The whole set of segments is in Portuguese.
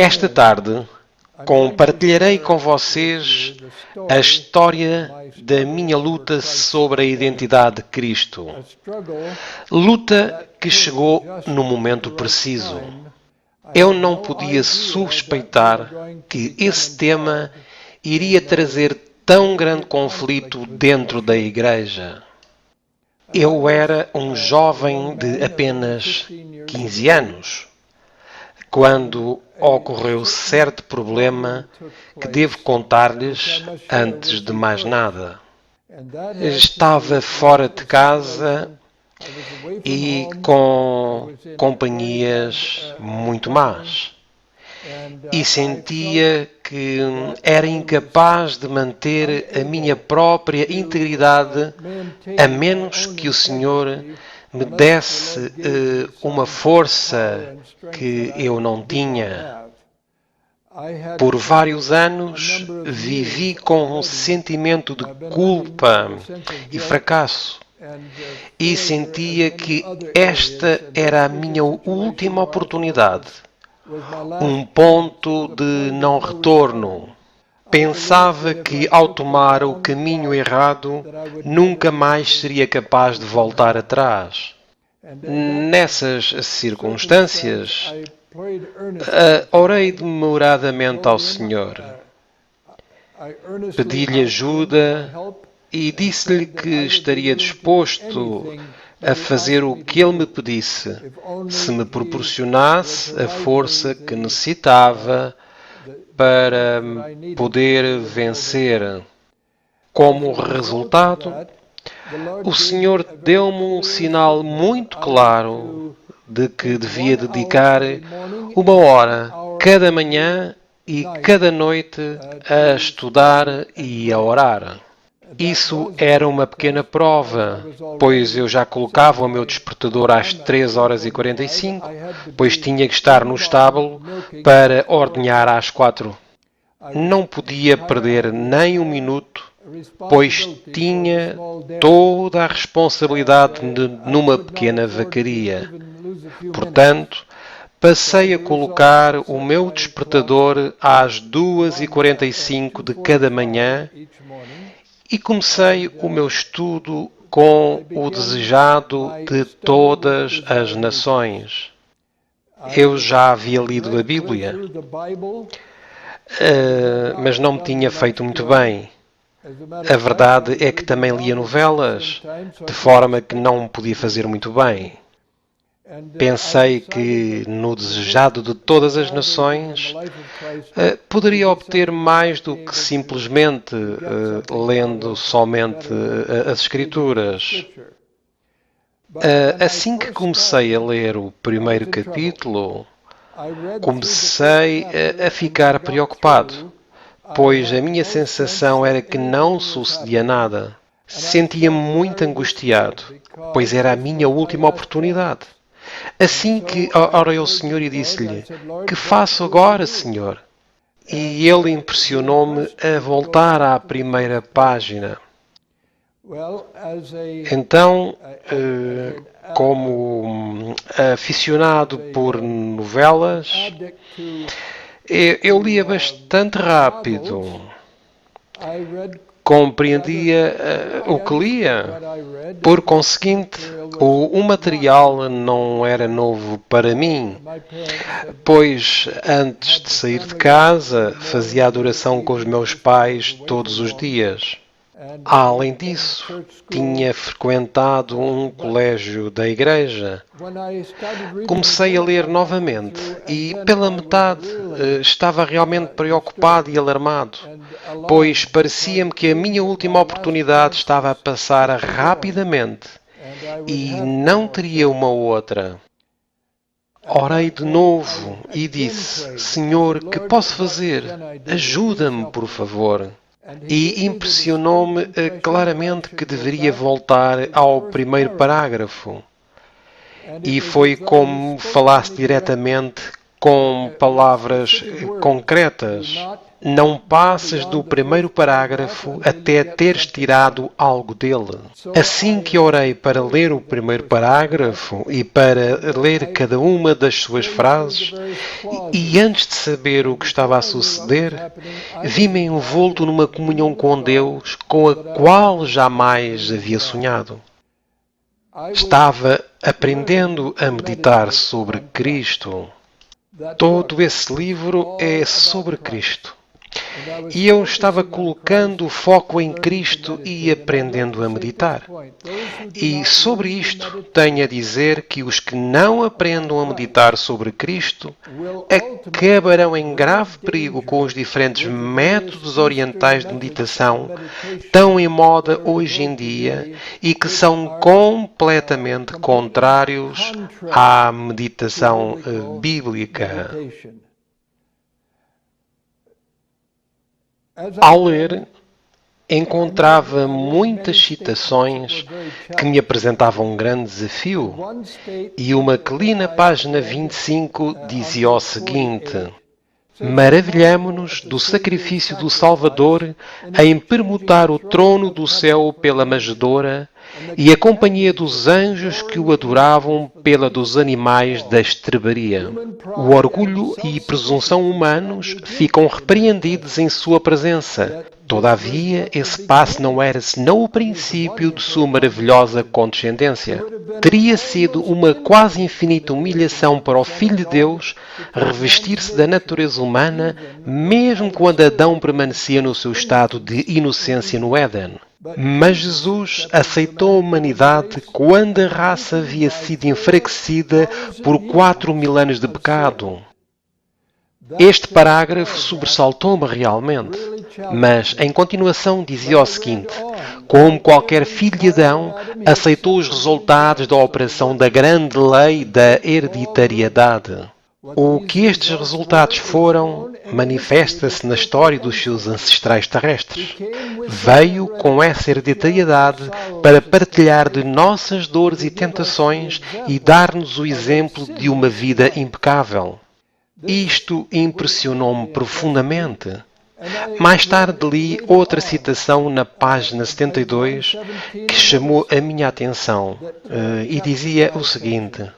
Esta tarde compartilharei com vocês a história da minha luta sobre a identidade de Cristo. Luta que chegou no momento preciso. Eu não podia suspeitar que esse tema iria trazer tão grande conflito dentro da igreja. Eu era um jovem de apenas 15 anos, quando ocorreu certo problema que devo contar-lhes antes de mais nada. Estava fora de casa e com companhias muito más. E sentia que era incapaz de manter a minha própria integridade a menos que o Senhor me desse uma força que eu não tinha. Por vários anos vivi com um sentimento de culpa e fracasso e sentia que esta era a minha última oportunidade, um ponto de não retorno. Pensava que ao tomar o caminho errado nunca mais seria capaz de voltar atrás. Nessas circunstâncias, orei demoradamente ao Senhor. Pedi-lhe ajuda e disse-lhe que estaria disposto a fazer o que ele me pedisse, se me proporcionasse a força que necessitava para poder vencer. Como resultado, o Senhor deu-me um sinal muito claro de que devia dedicar 1 hora cada manhã e cada noite a estudar e a orar. Isso era uma pequena prova, pois eu já colocava o meu despertador às 3h45, pois tinha que estar no estábulo para ordenhar às 4. Não podia perder nem um minuto, pois tinha toda a responsabilidade numa pequena vacaria. Portanto, passei a colocar o meu despertador às 2h45 de cada manhã e comecei o meu estudo com o desejado de todas as nações. Eu já havia lido a Bíblia, mas não me tinha feito muito bem. A verdade é que também lia novelas, de forma que não me podia fazer muito bem. Pensei que no desejado de todas as nações poderia obter mais do que simplesmente lendo somente as Escrituras. Assim que comecei a ler o primeiro capítulo, comecei a ficar preocupado, pois a minha sensação era que não sucedia nada. Sentia-me muito angustiado, pois era a minha última oportunidade. Assim que orei ao Senhor e disse-lhe: "Que faço agora, Senhor?" E ele impressionou-me a voltar à primeira página. Então, como aficionado por novelas, eu lia bastante rápido. Compreendia o que lia. Por conseguinte, o material não era novo para mim, pois antes de sair de casa fazia adoração com os meus pais todos os dias. Além disso, tinha frequentado um colégio da igreja. Comecei a ler novamente e, pela metade, estava realmente preocupado e alarmado, pois parecia-me que a minha última oportunidade estava a passar rapidamente e não teria uma outra. Orei de novo e disse: "Senhor, que posso fazer? Ajuda-me, por favor." E impressionou-me claramente que deveria voltar ao primeiro parágrafo. E foi como falasse diretamente com palavras concretas. Não passes do primeiro parágrafo até teres tirado algo dele. Assim que orei para ler o primeiro parágrafo e para ler cada uma das suas frases, e antes de saber o que estava a suceder, vi-me envolto numa comunhão com Deus com a qual jamais havia sonhado. Estava aprendendo a meditar sobre Cristo. Todo esse livro é sobre Cristo. E eu estava colocando o foco em Cristo e aprendendo a meditar. E sobre isto tenho a dizer que os que não aprendam a meditar sobre Cristo acabarão em grave perigo com os diferentes métodos orientais de meditação tão em moda hoje em dia e que são completamente contrários à meditação bíblica. Ao ler, encontrava muitas citações que me apresentavam um grande desafio, e uma que li na página 25 dizia o seguinte: maravilhamo-nos do sacrifício do Salvador em permutar o trono do céu pela manjedoura e a companhia dos anjos que o adoravam pela dos animais da estrebaria. O orgulho e presunção humanos ficam repreendidos em sua presença. Todavia, esse passo não era senão o princípio de sua maravilhosa condescendência. Teria sido uma quase infinita humilhação para o Filho de Deus revestir-se da natureza humana, mesmo quando Adão permanecia no seu estado de inocência no Éden. Mas Jesus aceitou a humanidade quando a raça havia sido enfraquecida por 4.000 anos de pecado. Este parágrafo sobressaltou-me realmente, mas em continuação dizia o seguinte: como qualquer filho de Adão, aceitou os resultados da operação da grande lei da hereditariedade. O que estes resultados foram, manifesta-se na história dos seus ancestrais terrestres. Veio com essa hereditariedade para partilhar de nossas dores e tentações e dar-nos o exemplo de uma vida impecável. Isto impressionou-me profundamente. Mais tarde li outra citação na página 72 que chamou a minha atenção e dizia o seguinte: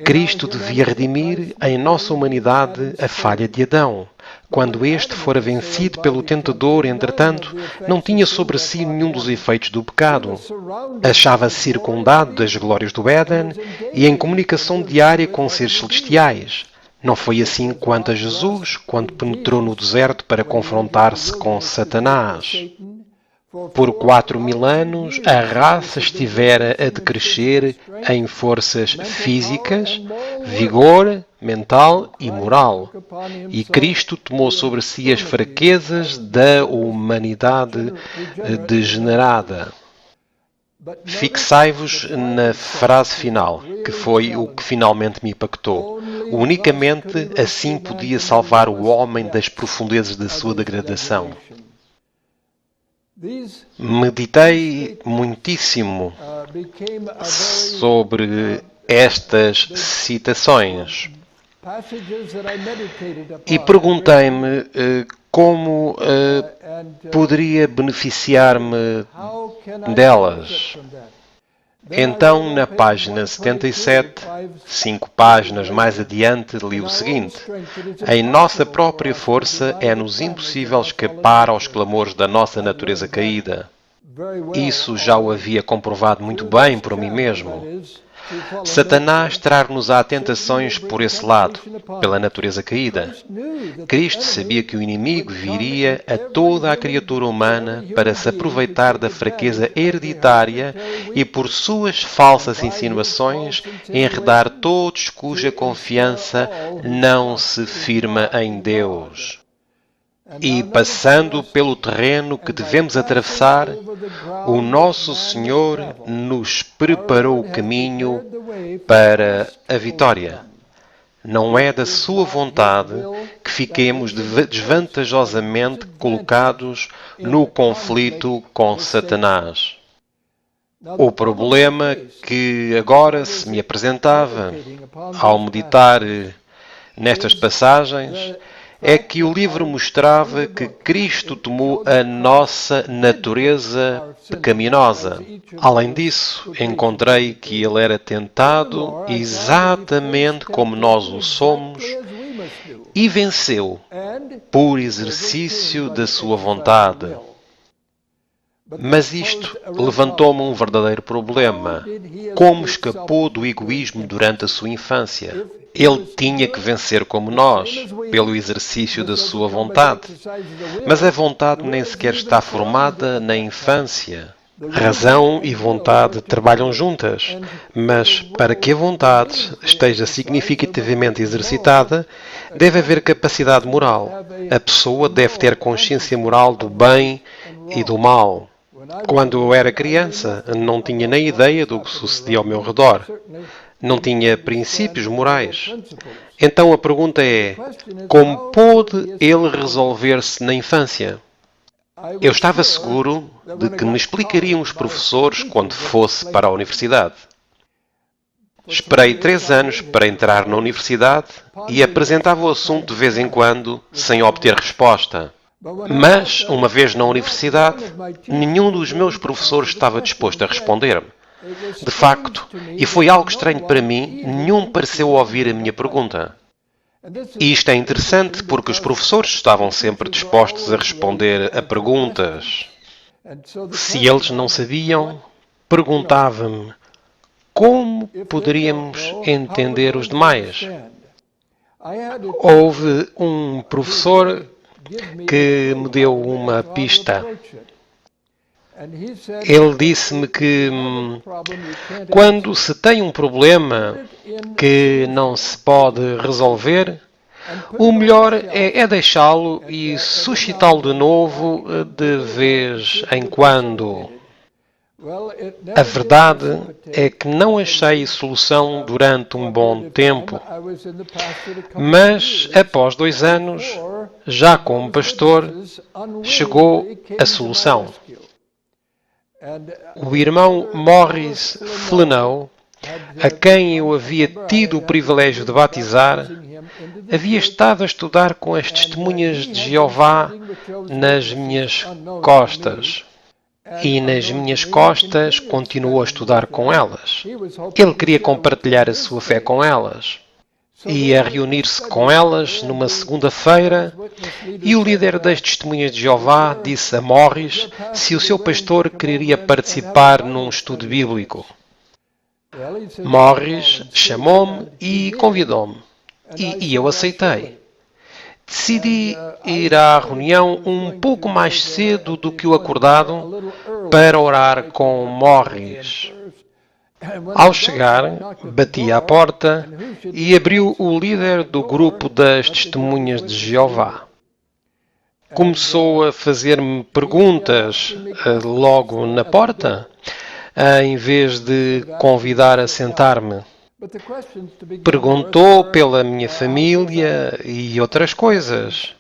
Cristo devia redimir em nossa humanidade a falha de Adão. Quando este fora vencido pelo tentador, entretanto, não tinha sobre si nenhum dos efeitos do pecado. Achava-se circundado das glórias do Éden e em comunicação diária com seres celestiais. Não foi assim quanto a Jesus, quando penetrou no deserto para confrontar-se com Satanás. Por 4.000 anos, a raça estivera a decrescer em forças físicas, vigor mental e moral. E Cristo tomou sobre si as fraquezas da humanidade degenerada. Fixai-vos na frase final, que foi o que finalmente me impactou. Unicamente assim podia salvar o homem das profundezas da sua degradação. Meditei muitíssimo sobre estas citações e perguntei-me como poderia beneficiar-me delas. Então, na página 77, 5 páginas mais adiante, li o seguinte: em nossa própria força é-nos impossível escapar aos clamores da nossa natureza caída. Isso já o havia comprovado muito bem por mim mesmo. Satanás traz-nos-á tentações por esse lado, pela natureza caída. Cristo sabia que o inimigo viria a toda a criatura humana para se aproveitar da fraqueza hereditária e, por suas falsas insinuações, enredar todos cuja confiança não se firma em Deus. E, passando pelo terreno que devemos atravessar, o nosso Senhor nos preparou o caminho para a vitória. Não é da sua vontade que fiquemos desvantajosamente colocados no conflito com Satanás. O problema que agora se me apresentava ao meditar nestas passagens é que o livro mostrava que Cristo tomou a nossa natureza pecaminosa. Além disso, encontrei que ele era tentado exatamente como nós o somos e venceu por exercício da sua vontade. Mas isto levantou-me um verdadeiro problema. Como escapou do egoísmo durante a sua infância? Ele tinha que vencer como nós, pelo exercício da sua vontade. Mas a vontade nem sequer está formada na infância. Razão e vontade trabalham juntas, mas para que a vontade esteja significativamente exercitada, deve haver capacidade moral. A pessoa deve ter consciência moral do bem e do mal. Quando eu era criança, não tinha nem ideia do que sucedia ao meu redor. Não tinha princípios morais. Então a pergunta é: como pôde ele resolver-se na infância? Eu estava seguro de que me explicariam os professores quando fosse para a universidade. Esperei 3 anos para entrar na universidade e apresentava o assunto de vez em quando, sem obter resposta. Mas, uma vez na universidade, nenhum dos meus professores estava disposto a responder-me. De facto, e foi algo estranho para mim, nenhum pareceu ouvir a minha pergunta. E isto é interessante porque os professores estavam sempre dispostos a responder a perguntas. Se eles não sabiam, perguntava-me como poderíamos entender os demais. Houve um professor que me deu uma pista. Ele disse-me que quando se tem um problema que não se pode resolver, o melhor é deixá-lo e suscitá-lo de novo de vez em quando. A verdade é que não achei solução durante um bom tempo, mas após 2 anos, já como pastor, chegou a solução. O irmão Morris Flanneau, a quem eu havia tido o privilégio de batizar, havia estado a estudar com as testemunhas de Jeová nas minhas costas. E nas minhas costas continuou a estudar com elas. Ele queria compartilhar a sua fé com elas. Ia reunir-se com elas numa segunda-feira e o líder das testemunhas de Jeová disse a Morris se o seu pastor queria participar num estudo bíblico. Morris chamou-me e convidou-me. E eu aceitei. Decidi ir à reunião um pouco mais cedo do que o acordado para orar com Morris. Ao chegar, bati à porta e abriu o líder do grupo das testemunhas de Jeová. Começou a fazer-me perguntas logo na porta, em vez de convidar a sentar-me. Perguntou pela minha família e outras coisas,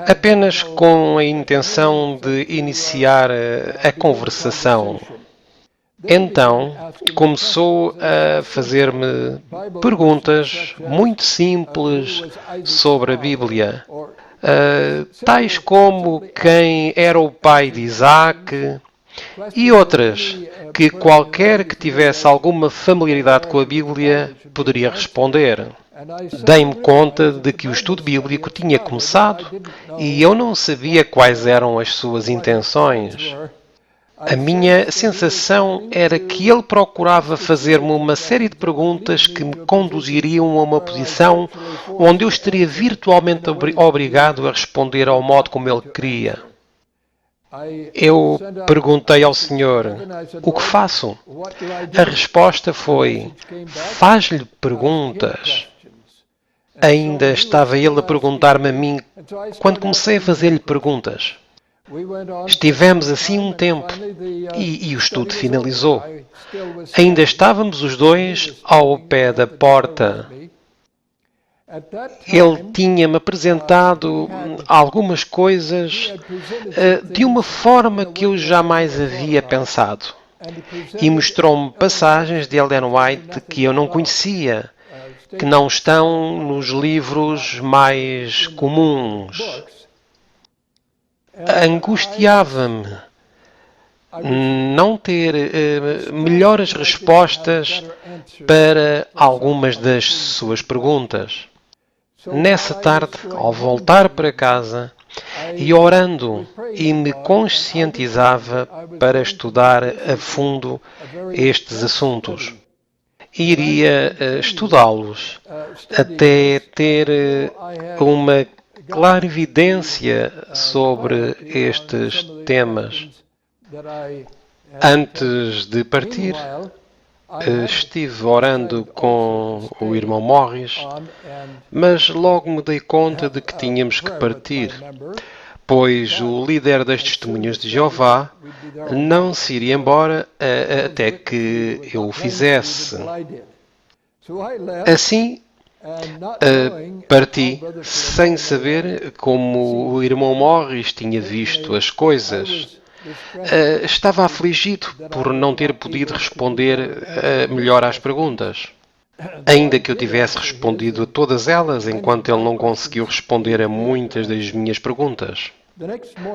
apenas com a intenção de iniciar a conversação. Então, começou a fazer-me perguntas muito simples sobre a Bíblia, tais como quem era o pai de Isaac e outras que qualquer que tivesse alguma familiaridade com a Bíblia poderia responder. Dei-me conta de que o estudo bíblico tinha começado e eu não sabia quais eram as suas intenções. A minha sensação era que ele procurava fazer-me uma série de perguntas que me conduziriam a uma posição onde eu estaria virtualmente obrigado a responder ao modo como ele queria. Eu perguntei ao Senhor, o que faço? A resposta foi, faz-lhe perguntas. Ainda estava ele a perguntar-me a mim quando comecei a fazer-lhe perguntas. Estivemos assim um tempo e o estudo finalizou. Ainda estávamos os dois ao pé da porta. Ele tinha-me apresentado algumas coisas de uma forma que eu jamais havia pensado. E mostrou-me passagens de Ellen White que eu não conhecia que não estão nos livros mais comuns. Angustiava-me não ter melhores respostas para algumas das suas perguntas. Nessa tarde, ao voltar para casa, e orando e me conscientizava para estudar a fundo estes assuntos. Iria estudá-los até ter uma clarividência sobre estes temas. Antes de partir, estive orando com o irmão Morris, mas logo me dei conta de que tínhamos que partir, pois o líder das Testemunhas de Jeová não se iria embora até que eu o fizesse. Assim, parti sem saber como o irmão Morris tinha visto as coisas. Estava afligido por não ter podido responder melhor às perguntas. Ainda que eu tivesse respondido a todas elas, enquanto ele não conseguiu responder a muitas das minhas perguntas.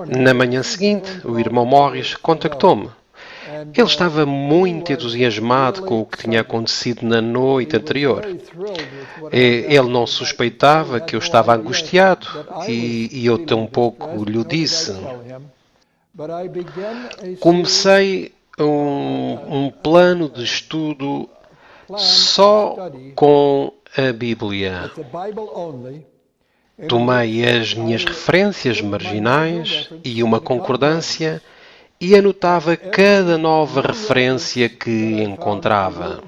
Na manhã seguinte, o irmão Morris contactou-me. Ele estava muito entusiasmado com o que tinha acontecido na noite anterior. Ele não suspeitava que eu estava angustiado e eu tampouco lhe disse. Comecei um plano de estudo só com a Bíblia. Tomei as minhas referências marginais e uma concordância e anotava cada nova referência que encontrava.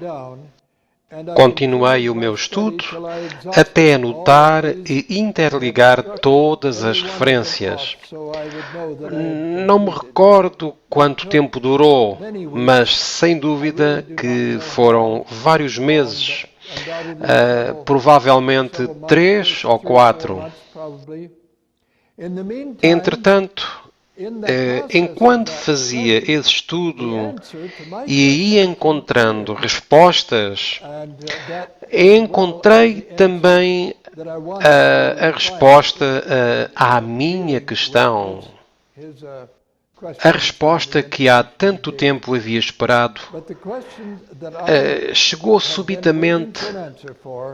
Continuei o meu estudo até anotar e interligar todas as referências. Não me recordo quanto tempo durou, mas sem dúvida que foram vários meses, provavelmente 3 ou 4. Entretanto, enquanto fazia esse estudo e ia encontrando respostas, encontrei também a resposta à minha questão. A resposta que há tanto tempo havia esperado chegou subitamente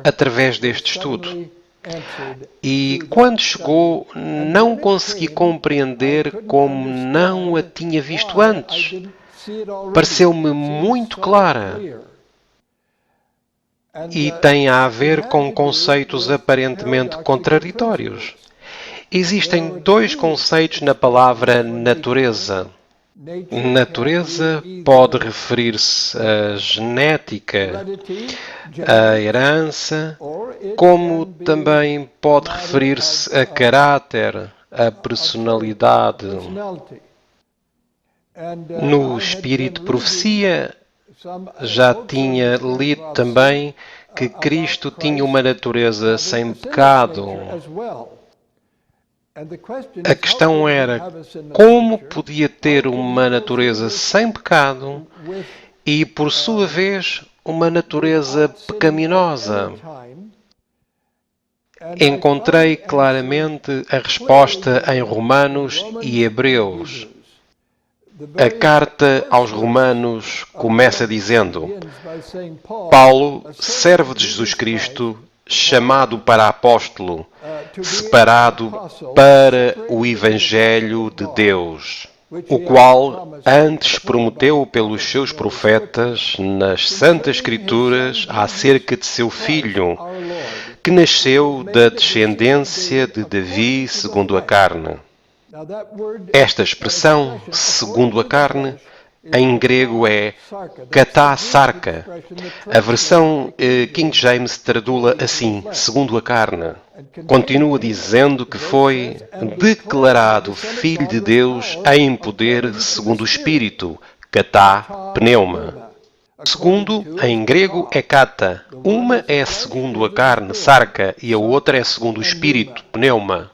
através deste estudo. E quando chegou, não consegui compreender como não a tinha visto antes. Pareceu-me muito clara. E tem a ver com conceitos aparentemente contraditórios. Existem 2 conceitos na palavra natureza. Natureza pode referir-se à genética, à herança, como também pode referir-se a caráter, a personalidade. No Espírito Profecia, já tinha lido também que Cristo tinha uma natureza sem pecado. A questão era como podia ter uma natureza sem pecado e, por sua vez, uma natureza pecaminosa. Encontrei claramente a resposta em Romanos e Hebreus. A carta aos Romanos começa dizendo: Paulo, servo de Jesus Cristo, chamado para apóstolo, separado para o Evangelho de Deus, o qual antes prometeu pelos seus profetas nas Santas Escrituras acerca de seu Filho, que nasceu da descendência de Davi segundo a carne. Esta expressão, segundo a carne, em grego é katá sarka. A versão King James traduz assim, segundo a carne. Continua dizendo que foi declarado Filho de Deus em poder segundo o Espírito, katá pneuma. Segundo, em grego, é kata. Uma é segundo a carne, sarka, e a outra é segundo o Espírito, pneuma.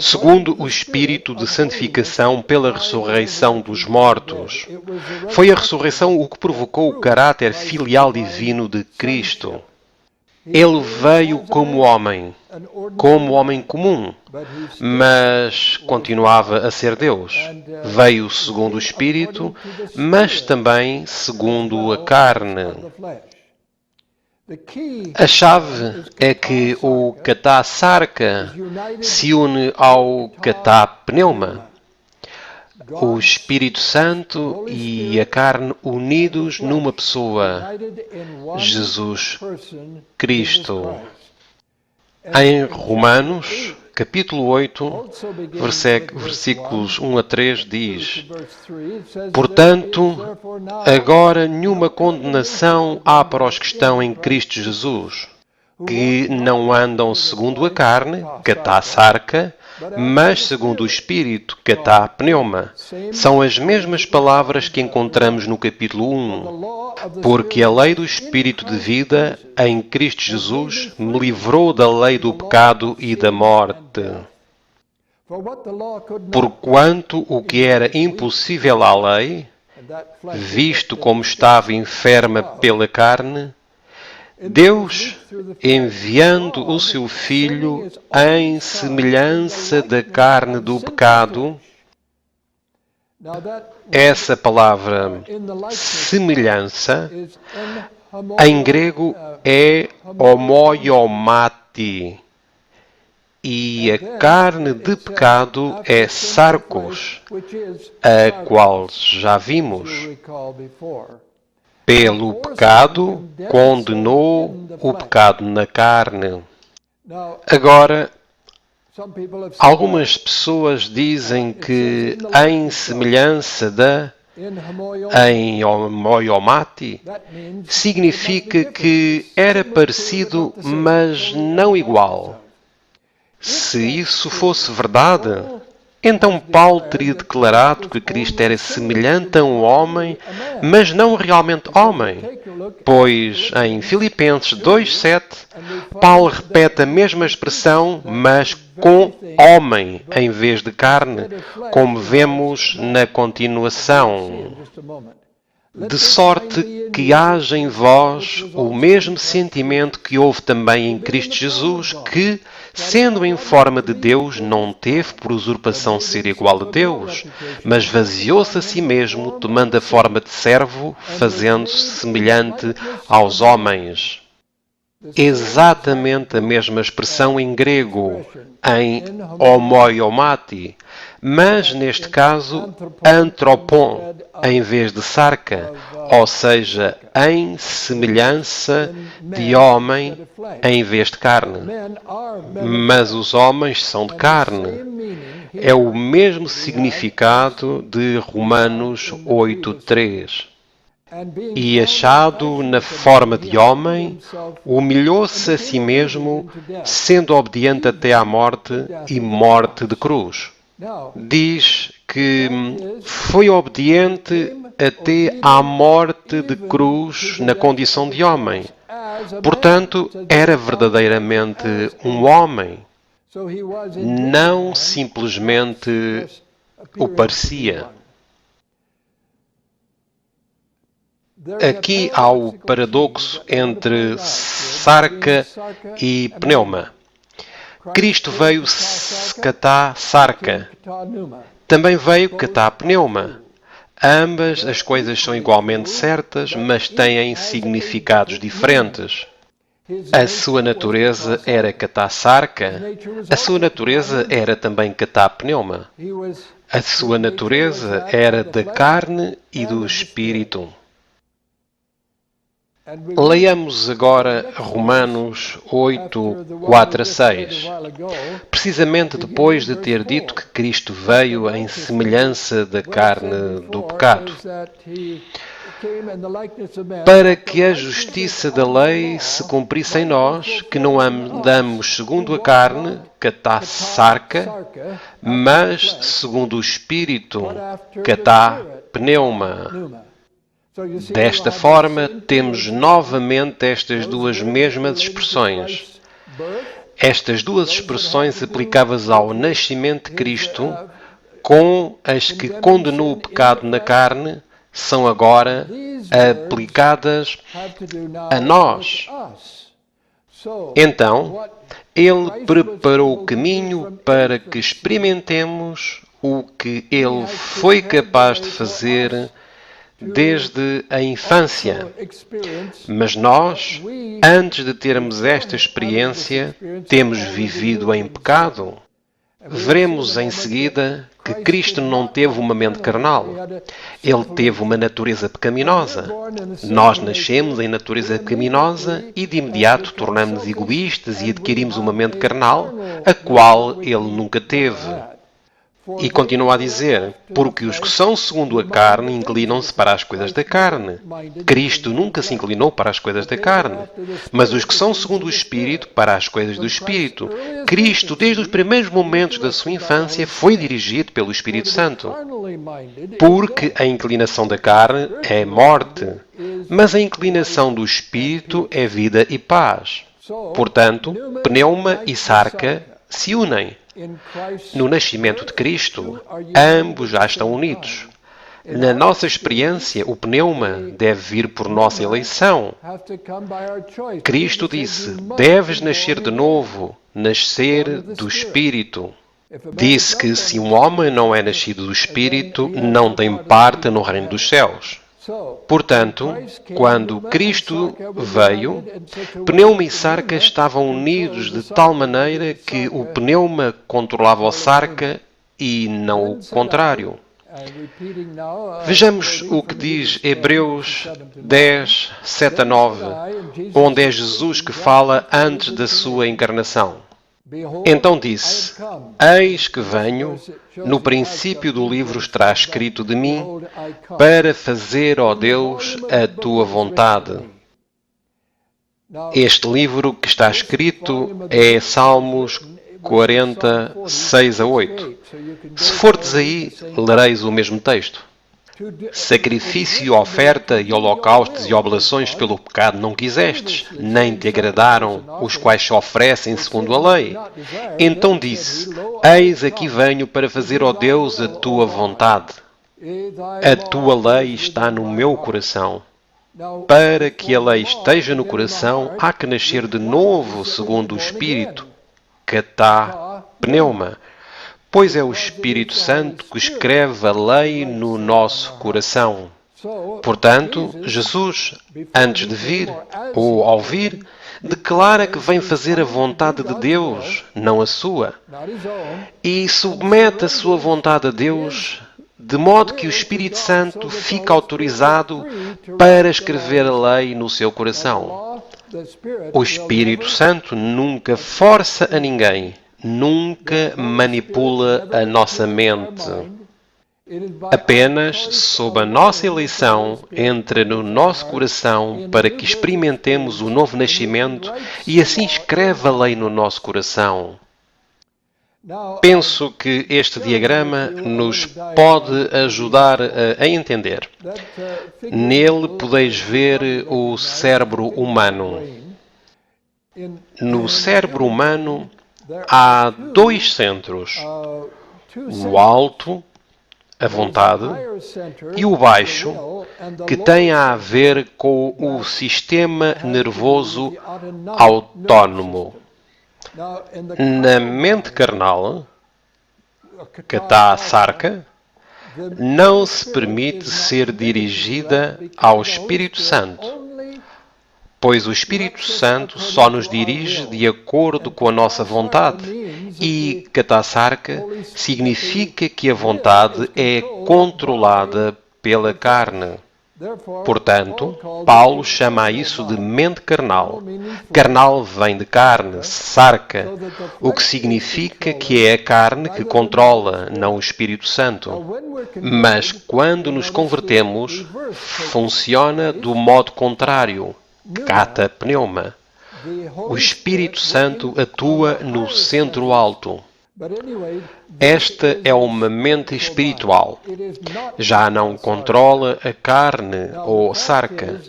Segundo o Espírito de santificação pela ressurreição dos mortos. Foi a ressurreição o que provocou o caráter filial divino de Cristo. Ele veio como homem comum, mas continuava a ser Deus. Veio segundo o Espírito, mas também segundo a carne. A chave é que o katá-sarka se une ao katá-pneuma. O Espírito Santo e a carne unidos numa pessoa, Jesus Cristo. Em Romanos, capítulo 8, versículos 1 a 3, diz: Portanto, agora nenhuma condenação há para os que estão em Cristo Jesus, que não andam segundo a carne, katá-sarka, mas segundo o Espírito, katá-pneuma. São as mesmas palavras que encontramos no capítulo 1. Porque a lei do Espírito de vida em Cristo Jesus me livrou da lei do pecado e da morte. Porquanto o que era impossível à lei, visto como estava enferma pela carne, Deus, enviando o seu Filho em semelhança da carne do pecado. Essa palavra semelhança, em grego, é homoiomati. E a carne de pecado é sarcos, a qual já vimos. Pelo pecado, condenou o pecado na carne. Agora, algumas pessoas dizem que em semelhança em homoiomati, significa que era parecido, mas não igual. Se isso fosse verdade, então Paulo teria declarado que Cristo era semelhante a um homem, mas não realmente homem. Pois em Filipenses 2:7, Paulo repete a mesma expressão, mas com homem em vez de carne, como vemos na continuação. De sorte que haja em vós o mesmo sentimento que houve também em Cristo Jesus, que, sendo em forma de Deus, não teve por usurpação ser igual a Deus, mas vaziou-se a si mesmo, tomando a forma de servo, fazendo-se semelhante aos homens. Exatamente a mesma expressão em grego, em homoiomati, mas neste caso anthropon em vez de sarca, ou seja, em semelhança de homem em vez de carne. Mas os homens são de carne. É o mesmo significado de Romanos 8:3. E achado na forma de homem, humilhou-se a si mesmo, sendo obediente até à morte e morte de cruz. Diz que foi obediente até à morte de cruz na condição de homem. Portanto, era verdadeiramente um homem. Não simplesmente o parecia. Aqui há o paradoxo entre sarca e pneuma. Cristo veio katá-sarka. Também veio katá-pneuma. Ambas as coisas são igualmente certas, mas têm significados diferentes. A sua natureza era katá-sarka. A sua natureza era também katá-pneuma. A sua natureza era da carne e do espírito. Leiamos agora Romanos 8, 4 a 6. Precisamente depois de ter dito que Cristo veio em semelhança da carne do pecado, para que a justiça da lei se cumprisse em nós, que não andamos segundo a carne, katá-sarka, mas segundo o Espírito, katá-pneuma. Desta forma, temos novamente estas duas mesmas expressões. Estas duas expressões aplicadas ao nascimento de Cristo, com as que condenou o pecado na carne, são agora aplicadas a nós. Então, Ele preparou o caminho para que experimentemos o que Ele foi capaz de fazer desde a infância. Mas nós, antes de termos esta experiência, temos vivido em pecado. Veremos em seguida que Cristo não teve uma mente carnal. Ele teve uma natureza pecaminosa. Nós nascemos em natureza pecaminosa e de imediato tornamos-nos egoístas e adquirimos uma mente carnal, a qual ele nunca teve. E continua a dizer, porque os que são segundo a carne inclinam-se para as coisas da carne. Cristo nunca se inclinou para as coisas da carne. Mas os que são segundo o Espírito, para as coisas do Espírito. Cristo, desde os primeiros momentos da sua infância, foi dirigido pelo Espírito Santo. Porque a inclinação da carne é morte, mas a inclinação do Espírito é vida e paz. Portanto, pneuma e sarca se unem. No nascimento de Cristo, ambos já estão unidos. Na nossa experiência, o pneuma deve vir por nossa eleição. Cristo disse, deves nascer de novo, nascer do Espírito. Disse que se um homem não é nascido do Espírito, não tem parte no reino dos céus. Portanto, quando Cristo veio, pneuma e sarca estavam unidos de tal maneira que o pneuma controlava o sarca e não o contrário. Vejamos o que diz Hebreus 10, 7 a 9, onde é Jesus que fala antes da sua encarnação. Então disse, eis que venho, no princípio do livro está escrito de mim, para fazer, ó Deus, a tua vontade. Este livro que está escrito é Salmos 40, 6 a 8. Se fordes aí, lereis o mesmo texto. Sacrifício, oferta e holocaustos e oblações pelo pecado não quisestes, nem te agradaram os quais se oferecem segundo a lei. Então disse, eis aqui venho para fazer, ó Deus, a tua vontade. A tua lei está no meu coração. Para que a lei esteja no coração, há que nascer de novo segundo o Espírito. Catá, pneuma. Pois é o Espírito Santo que escreve a lei no nosso coração. Portanto, Jesus, antes de vir ou ao vir, declara que vem fazer a vontade de Deus, não a sua. E submete a sua vontade a Deus, de modo que o Espírito Santo fica autorizado para escrever a lei no seu coração. O Espírito Santo nunca força a ninguém. Nunca manipula a nossa mente. Apenas, sob a nossa eleição, entra no nosso coração para que experimentemos o novo nascimento e assim escreve a lei no nosso coração. Penso que este diagrama nos pode ajudar a entender. Nele podeis ver o cérebro humano. No cérebro humano, há dois centros, o alto, a vontade, e o baixo, que tem a ver com o sistema nervoso autónomo. Na mente carnal, que está a sarca, não se permite ser dirigida ao Espírito Santo. Pois o Espírito Santo só nos dirige de acordo com a nossa vontade e catasarca significa que a vontade é controlada pela carne. Portanto, Paulo chama isso de mente carnal. Carnal vem de carne, sarca, o que significa que é a carne que controla, não o Espírito Santo. Mas quando nos convertemos, funciona do modo contrário. Cata pneuma. O Espírito Santo atua no centro alto. Esta é uma mente espiritual. Já não controla a carne ou sarca.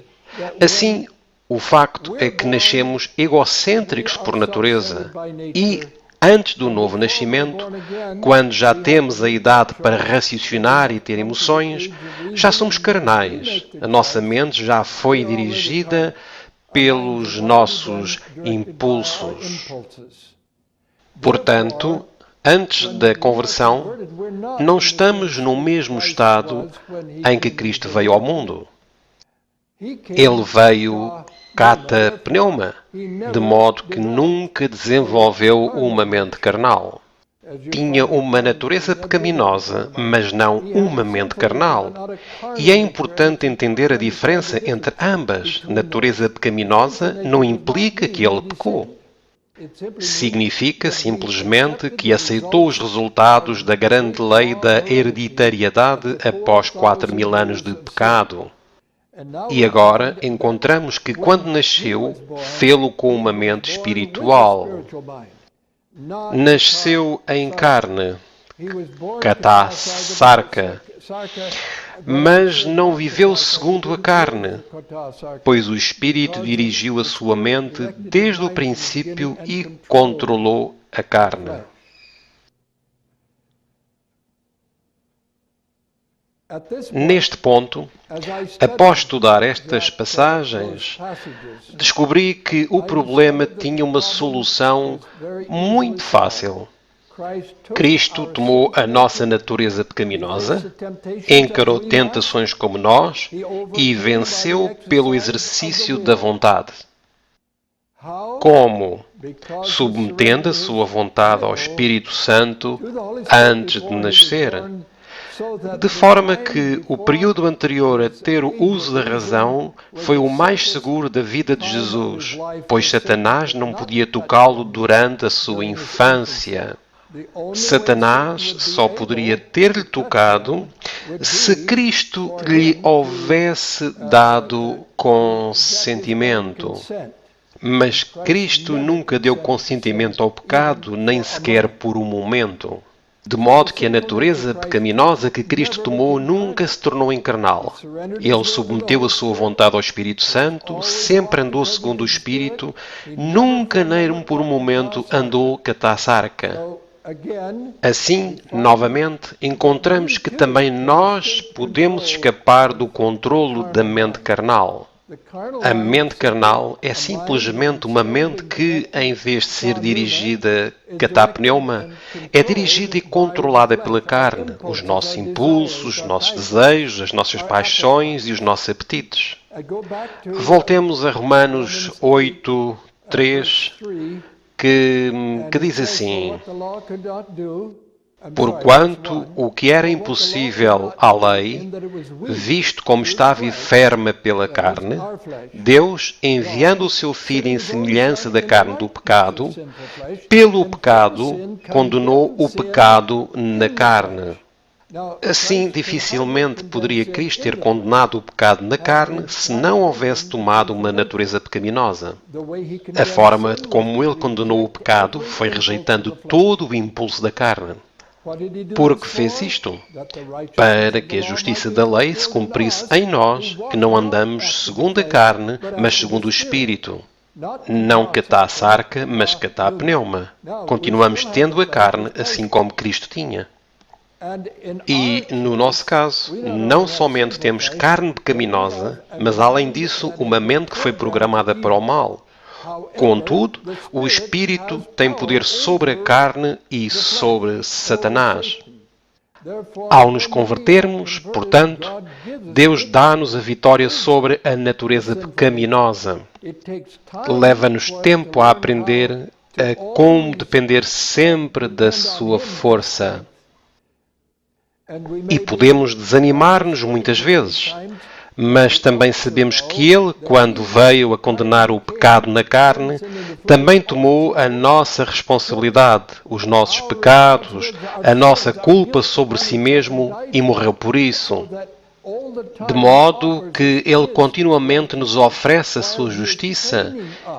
Assim, o facto é que nascemos egocêntricos por natureza e, antes do novo nascimento, quando já temos a idade para raciocinar e ter emoções, já somos carnais. A nossa mente já foi dirigida pelos nossos impulsos. Portanto, antes da conversão, não estamos no mesmo estado em que Cristo veio ao mundo. Ele veio kata pneuma, de modo que nunca desenvolveu uma mente carnal. Tinha uma natureza pecaminosa, mas não uma mente carnal. E é importante entender a diferença entre ambas. Natureza pecaminosa não implica que ele pecou. Significa simplesmente que aceitou os resultados da grande lei da hereditariedade após 4.000 anos de pecado. E agora encontramos que quando nasceu, fê-lo com uma mente espiritual. Nasceu em carne, kata sarka, mas não viveu segundo a carne, pois o Espírito dirigiu a sua mente desde o princípio e controlou a carne. Neste ponto, após estudar estas passagens, descobri que o problema tinha uma solução muito fácil. Cristo tomou a nossa natureza pecaminosa, encarou tentações como nós e venceu pelo exercício da vontade. Como? Submetendo a sua vontade ao Espírito Santo antes de nascer. De forma que o período anterior a ter o uso da razão foi o mais seguro da vida de Jesus, pois Satanás não podia tocá-lo durante a sua infância. Satanás só poderia ter-lhe tocado se Cristo lhe houvesse dado consentimento. Mas Cristo nunca deu consentimento ao pecado, nem sequer por um momento. De modo que a natureza pecaminosa que Cristo tomou nunca se tornou incarnal. Ele submeteu a sua vontade ao Espírito Santo, sempre andou segundo o Espírito, nunca nem por um momento andou kata sarka. Assim, novamente, encontramos que também nós podemos escapar do controlo da mente carnal. A mente carnal é simplesmente uma mente que, em vez de ser dirigida kata pneuma, é dirigida e controlada pela carne, os nossos impulsos, os nossos desejos, as nossas paixões e os nossos apetites. Voltemos a Romanos 8, 3, que diz assim: Porquanto o que era impossível à lei, visto como estava enferma pela carne, Deus, enviando o seu Filho em semelhança da carne do pecado, pelo pecado condenou o pecado na carne. Assim, dificilmente poderia Cristo ter condenado o pecado na carne se não houvesse tomado uma natureza pecaminosa. A forma como ele condenou o pecado foi rejeitando todo o impulso da carne. Por que fez isto? Para que a justiça da lei se cumprisse em nós, que não andamos segundo a carne, mas segundo o Espírito. Não kata sarka, mas kata pneuma. Continuamos tendo a carne, assim como Cristo tinha. E, no nosso caso, não somente temos carne pecaminosa, mas, além disso, uma mente que foi programada para o mal. Contudo, o Espírito tem poder sobre a carne e sobre Satanás. Ao nos convertermos, portanto, Deus dá-nos a vitória sobre a natureza pecaminosa. Leva-nos tempo a aprender a como depender sempre da sua força. E podemos desanimar-nos muitas vezes, mas também sabemos que Ele, quando veio a condenar o pecado na carne, também tomou a nossa responsabilidade, os nossos pecados, a nossa culpa sobre si mesmo e morreu por isso. De modo que Ele continuamente nos oferece a sua justiça,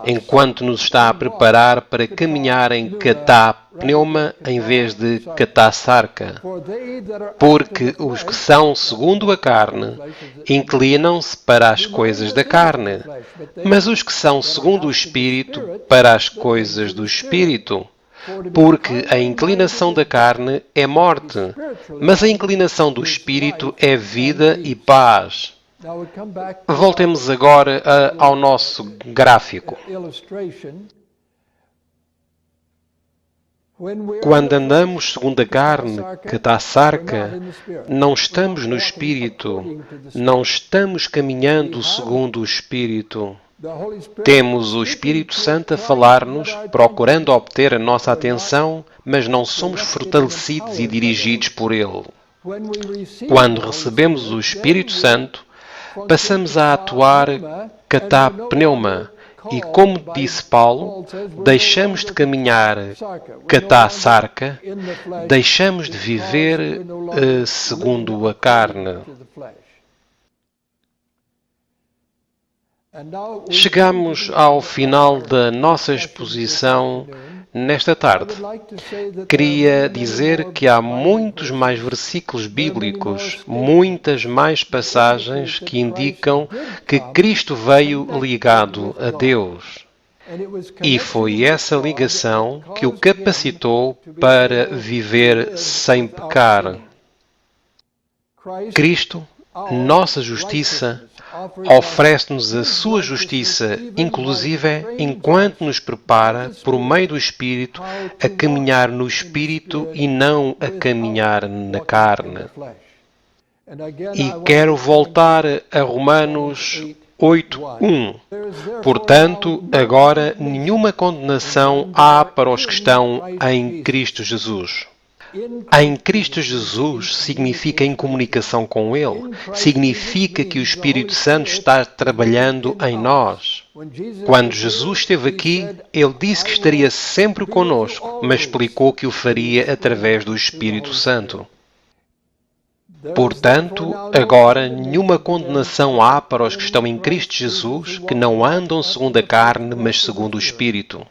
enquanto nos está a preparar para caminhar em kata pneuma em vez de kata sarka. Porque os que são segundo a carne inclinam-se para as coisas da carne, mas os que são segundo o Espírito para as coisas do Espírito. Porque a inclinação da carne é morte, mas a inclinação do Espírito é vida e paz. Voltemos agora ao nosso gráfico. Quando andamos segundo a carne, catarsaca, não estamos no Espírito, não estamos caminhando segundo o Espírito. Temos o Espírito Santo a falar-nos, procurando obter a nossa atenção, mas não somos fortalecidos e dirigidos por Ele. Quando recebemos o Espírito Santo, passamos a atuar catapneuma e, como disse Paulo, deixamos de caminhar catasarca, deixamos de viver segundo a carne. Chegamos ao final da nossa exposição nesta tarde. Queria dizer que há muitos mais versículos bíblicos, muitas mais passagens que indicam que Cristo veio ligado a Deus. E foi essa ligação que o capacitou para viver sem pecar. Cristo, nossa justiça, oferece-nos a sua justiça, inclusive enquanto nos prepara, por meio do Espírito, a caminhar no Espírito e não a caminhar na carne. E quero voltar a Romanos 8:1. Portanto, agora nenhuma condenação há para os que estão em Cristo Jesus. Em Cristo Jesus significa em comunicação com Ele, significa que o Espírito Santo está trabalhando em nós. Quando Jesus esteve aqui, Ele disse que estaria sempre conosco, mas explicou que o faria através do Espírito Santo. Portanto, agora nenhuma condenação há para os que estão em Cristo Jesus, que não andam segundo a carne, mas segundo o Espírito.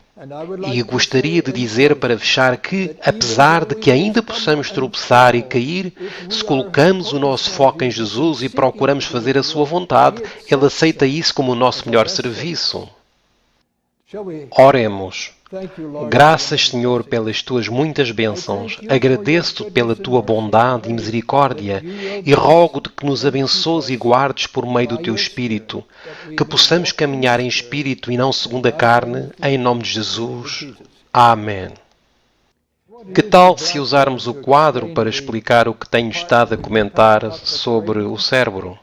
E gostaria de dizer para fechar que, apesar de que ainda possamos tropeçar e cair, se colocamos o nosso foco em Jesus e procuramos fazer a sua vontade, Ele aceita isso como o nosso melhor serviço. Oremos. Graças, Senhor, pelas tuas muitas bênçãos. Agradeço-te pela tua bondade e misericórdia e rogo-te que nos abençoes e guardes por meio do teu Espírito, que possamos caminhar em Espírito e não segundo a carne, em nome de Jesus. Amém. Que tal se usarmos o quadro para explicar o que tenho estado a comentar sobre o cérebro?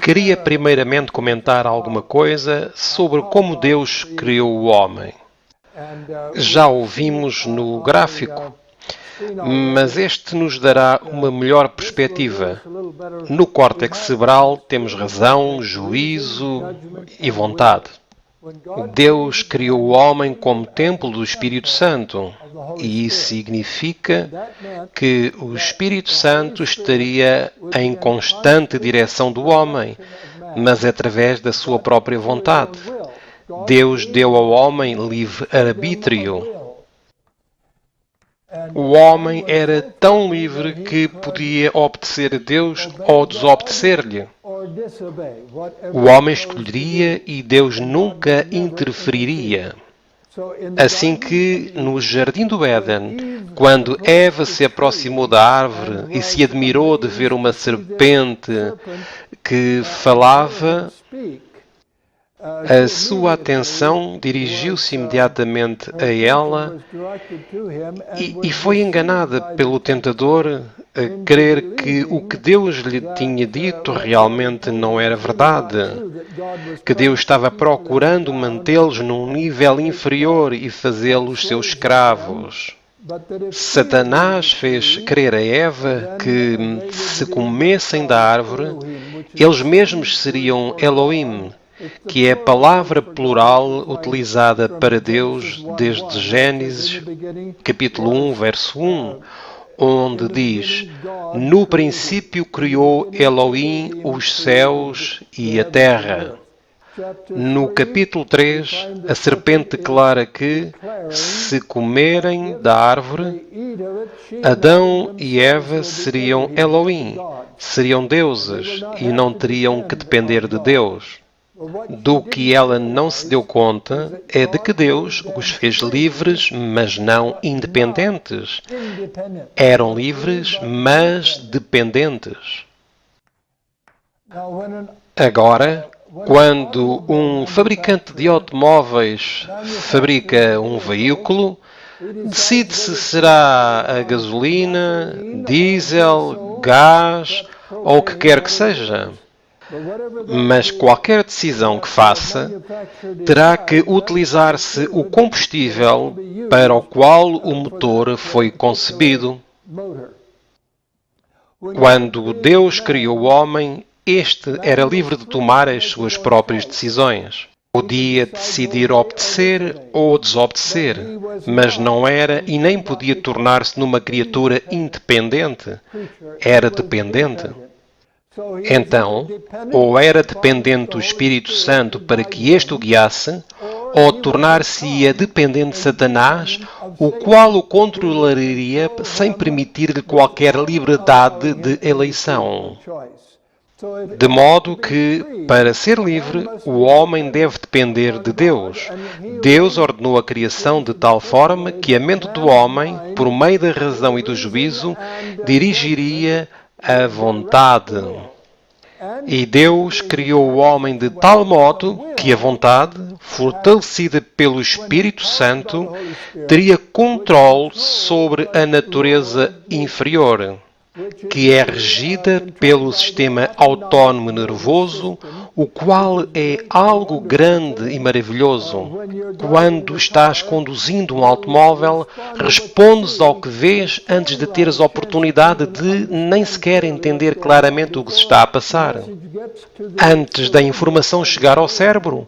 Queria primeiramente comentar alguma coisa sobre como Deus criou o homem. Já o vimos no gráfico, mas este nos dará uma melhor perspectiva. No córtex cerebral temos razão, juízo e vontade. Deus criou o homem como templo do Espírito Santo, e isso significa que o Espírito Santo estaria em constante direção do homem, mas através da sua própria vontade. Deus deu ao homem livre arbítrio. O homem era tão livre que podia obedecer a Deus ou desobedecer-lhe. O homem escolheria e Deus nunca interferiria. Assim que, no jardim do Éden, quando Eva se aproximou da árvore e se admirou de ver uma serpente que falava, a sua atenção dirigiu-se imediatamente a ela e foi enganada pelo tentador a crer que o que Deus lhe tinha dito realmente não era verdade, que Deus estava procurando mantê-los num nível inferior e fazê-los seus escravos. Satanás fez crer a Eva que, se comessem da árvore, eles mesmos seriam Elohim, que é a palavra plural utilizada para Deus desde Gênesis, capítulo 1, verso 1, onde diz: no princípio criou Elohim os céus e a terra. No capítulo 3, a serpente declara que, se comerem da árvore, Adão e Eva seriam Elohim, seriam deuses e não teriam que depender de Deus. Do que ela não se deu conta é de que Deus os fez livres, mas não independentes. Eram livres, mas dependentes. Agora, quando um fabricante de automóveis fabrica um veículo, decide se será a gasolina, diesel, gás ou o que quer que seja. Mas qualquer decisão que faça, terá que utilizar-se o combustível para o qual o motor foi concebido. Quando Deus criou o homem, este era livre de tomar as suas próprias decisões. Podia decidir obedecer ou desobedecer, mas não era e nem podia tornar-se numa criatura independente. Era dependente. Então, ou era dependente do Espírito Santo para que este o guiasse, ou tornar-se-ia dependente de Satanás, o qual o controlaria sem permitir-lhe qualquer liberdade de eleição. De modo que, para ser livre, o homem deve depender de Deus. Deus ordenou a criação de tal forma que a mente do homem, por meio da razão e do juízo, dirigiria a vontade. E Deus criou o homem de tal modo que a vontade, fortalecida pelo Espírito Santo, teria controle sobre a natureza inferior, que é regida pelo sistema autónomo nervoso, o qual é algo grande e maravilhoso. Quando estás conduzindo um automóvel, respondes ao que vês antes de teres a oportunidade de nem sequer entender claramente o que se está a passar. Antes da informação chegar ao cérebro,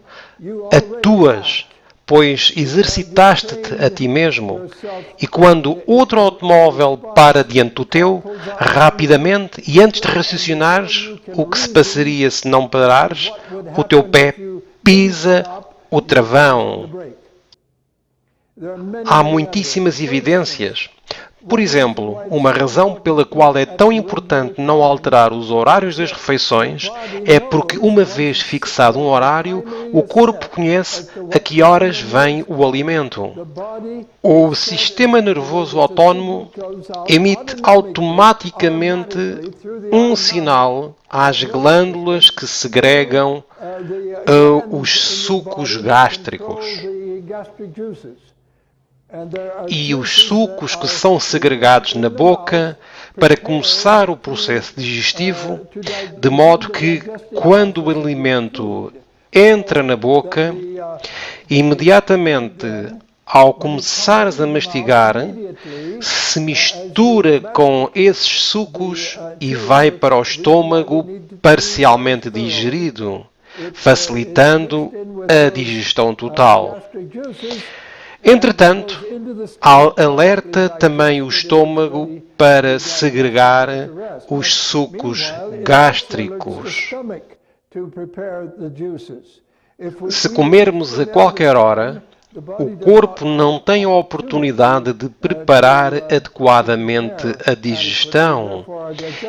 atuas, pois exercitaste-te a ti mesmo. E quando outro automóvel para diante do teu, rapidamente, e antes de raciocinares o que se passaria se não parares, o teu pé pisa o travão. Há muitíssimas evidências. Por exemplo, uma razão pela qual é tão importante não alterar os horários das refeições é porque, uma vez fixado um horário, o corpo conhece a que horas vem o alimento. O sistema nervoso autónomo emite automaticamente um sinal às glândulas que segregam os sucos gástricos. E os sucos que são segregados na boca para começar o processo digestivo, de modo que, quando o alimento entra na boca, imediatamente, ao começares a mastigar, se mistura com esses sucos e vai para o estômago parcialmente digerido, facilitando a digestão total. Entretanto, alerta também o estômago para segregar os sucos gástricos. Se comermos a qualquer hora, o corpo não tem a oportunidade de preparar adequadamente a digestão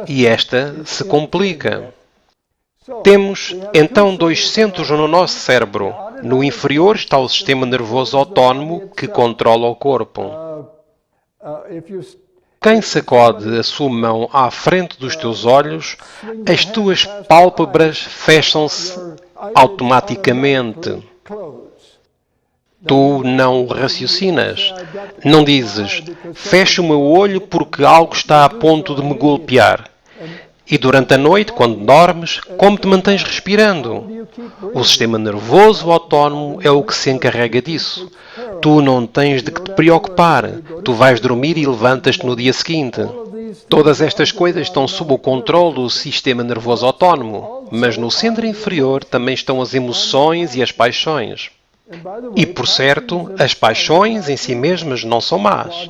e esta se complica. Temos então dois centros no nosso cérebro. No inferior está o sistema nervoso autónomo que controla o corpo. Quem sacode a sua mão à frente dos teus olhos, as tuas pálpebras fecham-se automaticamente. Tu não raciocinas. Não dizes, fecha o meu olho porque algo está a ponto de me golpear. E durante a noite, quando dormes, como te mantens respirando? O sistema nervoso autónomo é o que se encarrega disso. Tu não tens de que te preocupar. Tu vais dormir e levantas-te no dia seguinte. Todas estas coisas estão sob o controle do sistema nervoso autónomo, mas no centro inferior também estão as emoções e as paixões. E, por certo, as paixões em si mesmas não são más.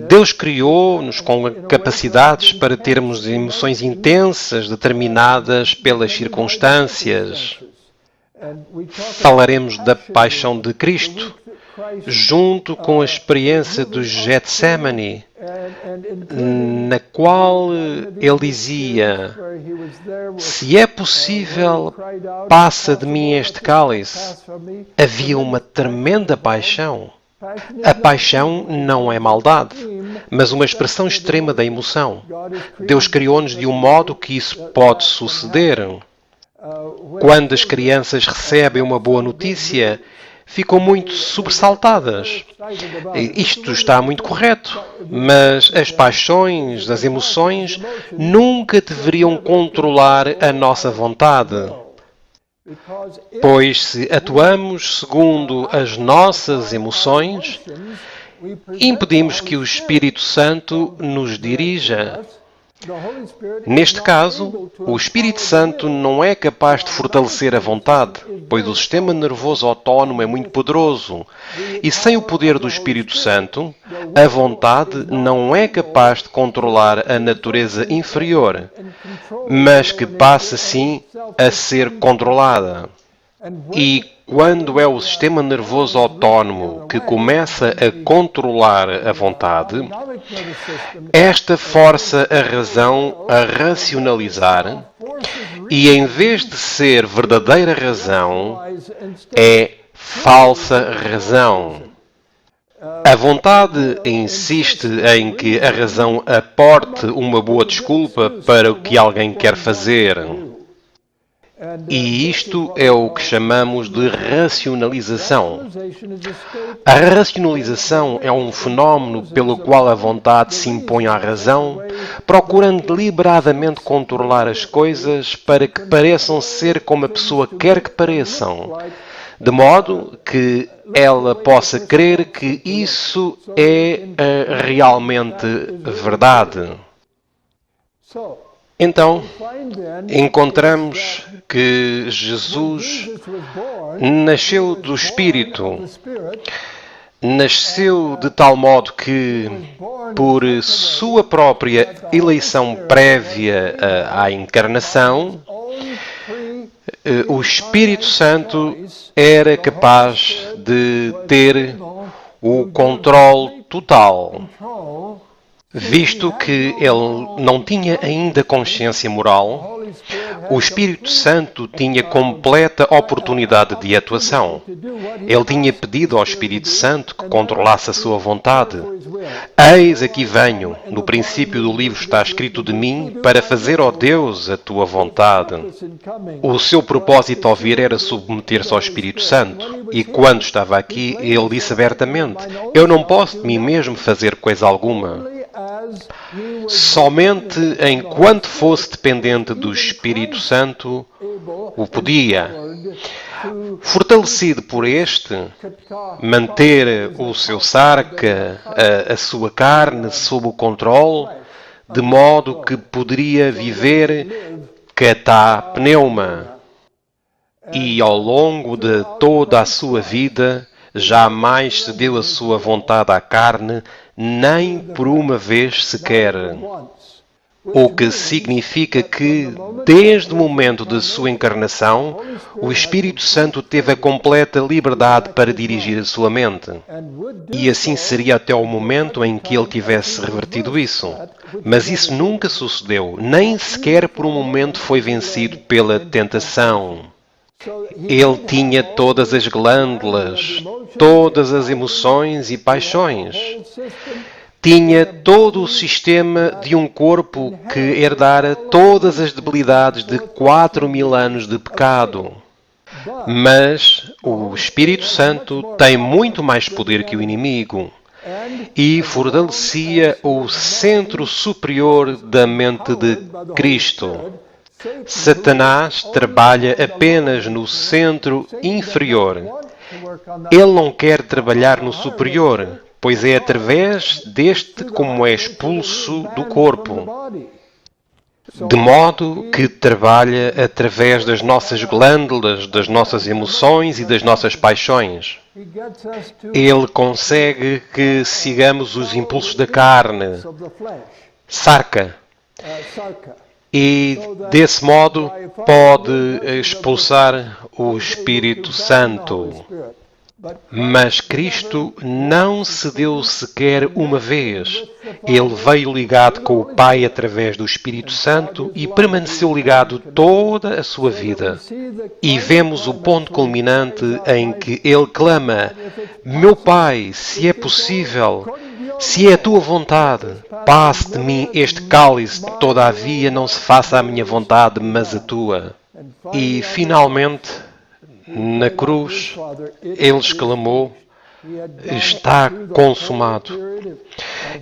Deus criou-nos com capacidades para termos emoções intensas determinadas pelas circunstâncias. Falaremos da paixão de Cristo, junto com a experiência do Getsemane, na qual ele dizia: se é possível, passa de mim este cálice. Havia uma tremenda paixão. A paixão não é maldade, mas uma expressão extrema da emoção. Deus criou-nos de um modo que isso pode suceder. Quando as crianças recebem uma boa notícia, ficam muito sobressaltadas. Isto está muito correto, mas as paixões, as emoções, nunca deveriam controlar a nossa vontade. Pois se atuamos segundo as nossas emoções, impedimos que o Espírito Santo nos dirija. Neste caso, o Espírito Santo não é capaz de fortalecer a vontade, pois o sistema nervoso autónomo é muito poderoso, e sem o poder do Espírito Santo, a vontade não é capaz de controlar a natureza inferior, mas que passa sim a ser controlada. E quando é o sistema nervoso autónomo que começa a controlar a vontade, esta força a razão a racionalizar e, em vez de ser verdadeira razão, é falsa razão. A vontade insiste em que a razão aporte uma boa desculpa para o que alguém quer fazer. E isto é o que chamamos de racionalização. A racionalização é um fenómeno pelo qual a vontade se impõe à razão, procurando deliberadamente controlar as coisas para que pareçam ser como a pessoa quer que pareçam, de modo que ela possa crer que isso é realmente verdade. Então, encontramos que Jesus nasceu do Espírito, nasceu de tal modo que, por sua própria eleição prévia à encarnação, o Espírito Santo era capaz de ter o controle total. Visto que ele não tinha ainda consciência moral, o Espírito Santo tinha completa oportunidade de atuação. Ele tinha pedido ao Espírito Santo que controlasse a sua vontade. Eis aqui venho, no princípio do livro está escrito de mim, para fazer, ó Deus, a tua vontade. O seu propósito ao vir era submeter-se ao Espírito Santo. E quando estava aqui, ele disse abertamente: eu não posso de mim mesmo fazer coisa alguma. Somente enquanto fosse dependente do Espírito Santo o podia. Fortalecido por este, manter o seu sarca, a sua carne sob o controle, de modo que poderia viver catá pneuma. E ao longo de toda a sua vida, jamais cedeu a sua vontade à carne, nem por uma vez sequer. O que significa que, desde o momento de sua encarnação, o Espírito Santo teve a completa liberdade para dirigir a sua mente. E assim seria até o momento em que ele tivesse revertido isso. Mas isso nunca sucedeu, nem sequer por um momento foi vencido pela tentação. Ele tinha todas as glândulas, todas as emoções e paixões. Tinha todo o sistema de um corpo que herdara todas as debilidades de 4.000 anos de pecado. Mas o Espírito Santo tem muito mais poder que o inimigo e fortalecia o centro superior da mente de Cristo. Satanás trabalha apenas no centro inferior. Ele não quer trabalhar no superior, pois é através deste como é expulso do corpo. De modo que trabalha através das nossas glândulas, das nossas emoções e das nossas paixões. Ele consegue que sigamos os impulsos da carne, sarca. E, desse modo, pode expulsar o Espírito Santo. Mas Cristo não cedeu sequer uma vez. Ele veio ligado com o Pai através do Espírito Santo e permaneceu ligado toda a sua vida. E vemos o ponto culminante em que ele clama: Meu Pai, se é possível, se é a tua vontade, passe de mim este cálice, todavia não se faça a minha vontade, mas a tua. E finalmente, na cruz, ele exclamou: Está consumado.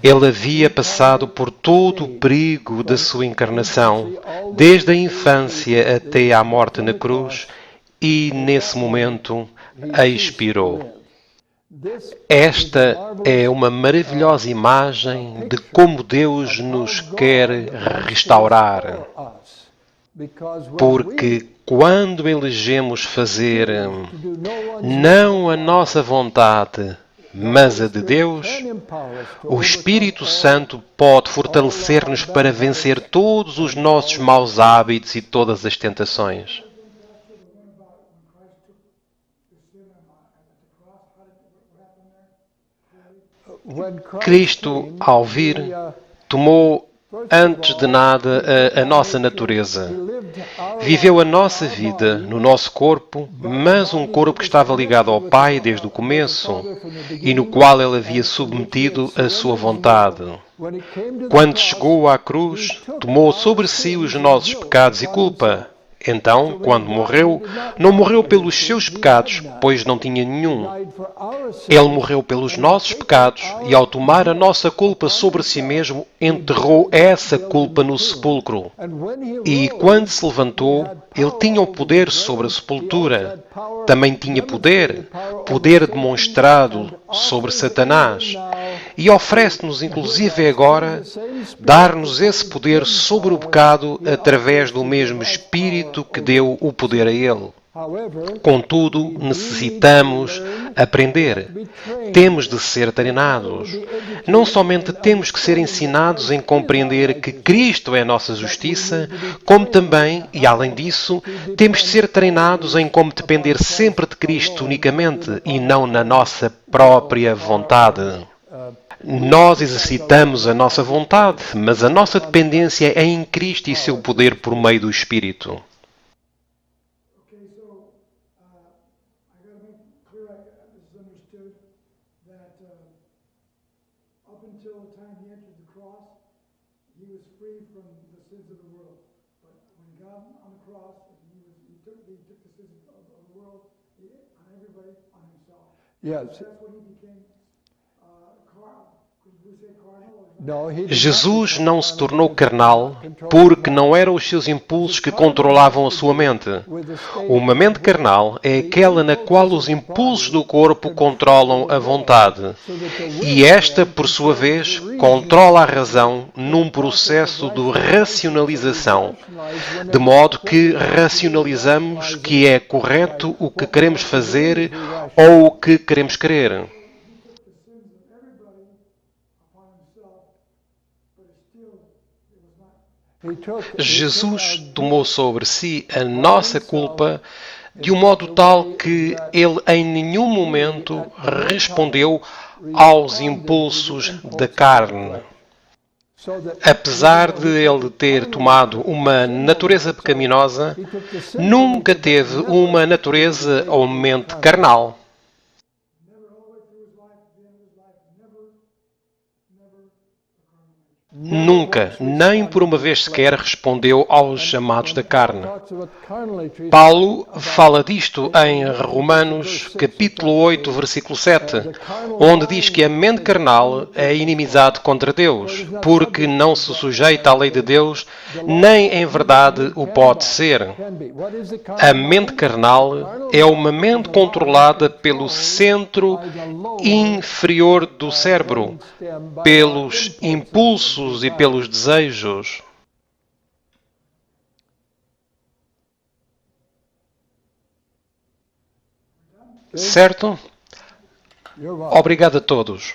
Ele havia passado por todo o perigo da sua encarnação, desde a infância até à morte na cruz, e nesse momento expirou. Esta é uma maravilhosa imagem de como Deus nos quer restaurar. Porque quando elegemos fazer não a nossa vontade, mas a de Deus, o Espírito Santo pode fortalecer-nos para vencer todos os nossos maus hábitos e todas as tentações. Cristo, ao vir, tomou antes de nada a nossa natureza. Viveu a nossa vida no nosso corpo, mas um corpo que estava ligado ao Pai desde o começo e no qual ele havia submetido a sua vontade. Quando chegou à cruz, tomou sobre si os nossos pecados e culpa. Então, quando morreu, não morreu pelos seus pecados, pois não tinha nenhum. Ele morreu pelos nossos pecados e, ao tomar a nossa culpa sobre si mesmo, enterrou essa culpa no sepulcro. E quando se levantou, ele tinha o poder sobre a sepultura. Também tinha poder demonstrado sobre Satanás. E oferece-nos, inclusive agora, dar-nos esse poder sobre o pecado através do mesmo Espírito que deu o poder a ele. Contudo, necessitamos aprender. Temos de ser treinados. Não somente temos que ser ensinados em compreender que Cristo é a nossa justiça, como também, e além disso, temos de ser treinados em como depender sempre de Cristo unicamente e não na nossa própria vontade. Nós exercitamos a nossa vontade, mas a nossa dependência é em Cristo e seu poder por meio do Espírito. Jesus não se tornou carnal porque não eram os seus impulsos que controlavam a sua mente. Uma mente carnal é aquela na qual os impulsos do corpo controlam a vontade. E esta, por sua vez, controla a razão num processo de racionalização. De modo que racionalizamos que é correto o que queremos fazer ou o que queremos querer. Jesus tomou sobre si a nossa culpa de um modo tal que ele em nenhum momento respondeu aos impulsos da carne. Apesar de ele ter tomado uma natureza pecaminosa, nunca teve uma natureza ou mente carnal. Nunca, nem por uma vez sequer, respondeu aos chamados da carne. Paulo fala disto em Romanos, capítulo 8, versículo 7, onde diz que a mente carnal é inimizade contra Deus, porque não se sujeita à lei de Deus, nem em verdade o pode ser. A mente carnal é uma mente controlada pelo centro inferior do cérebro, pelos impulsos e pelos desejos. Certo? Obrigado a todos.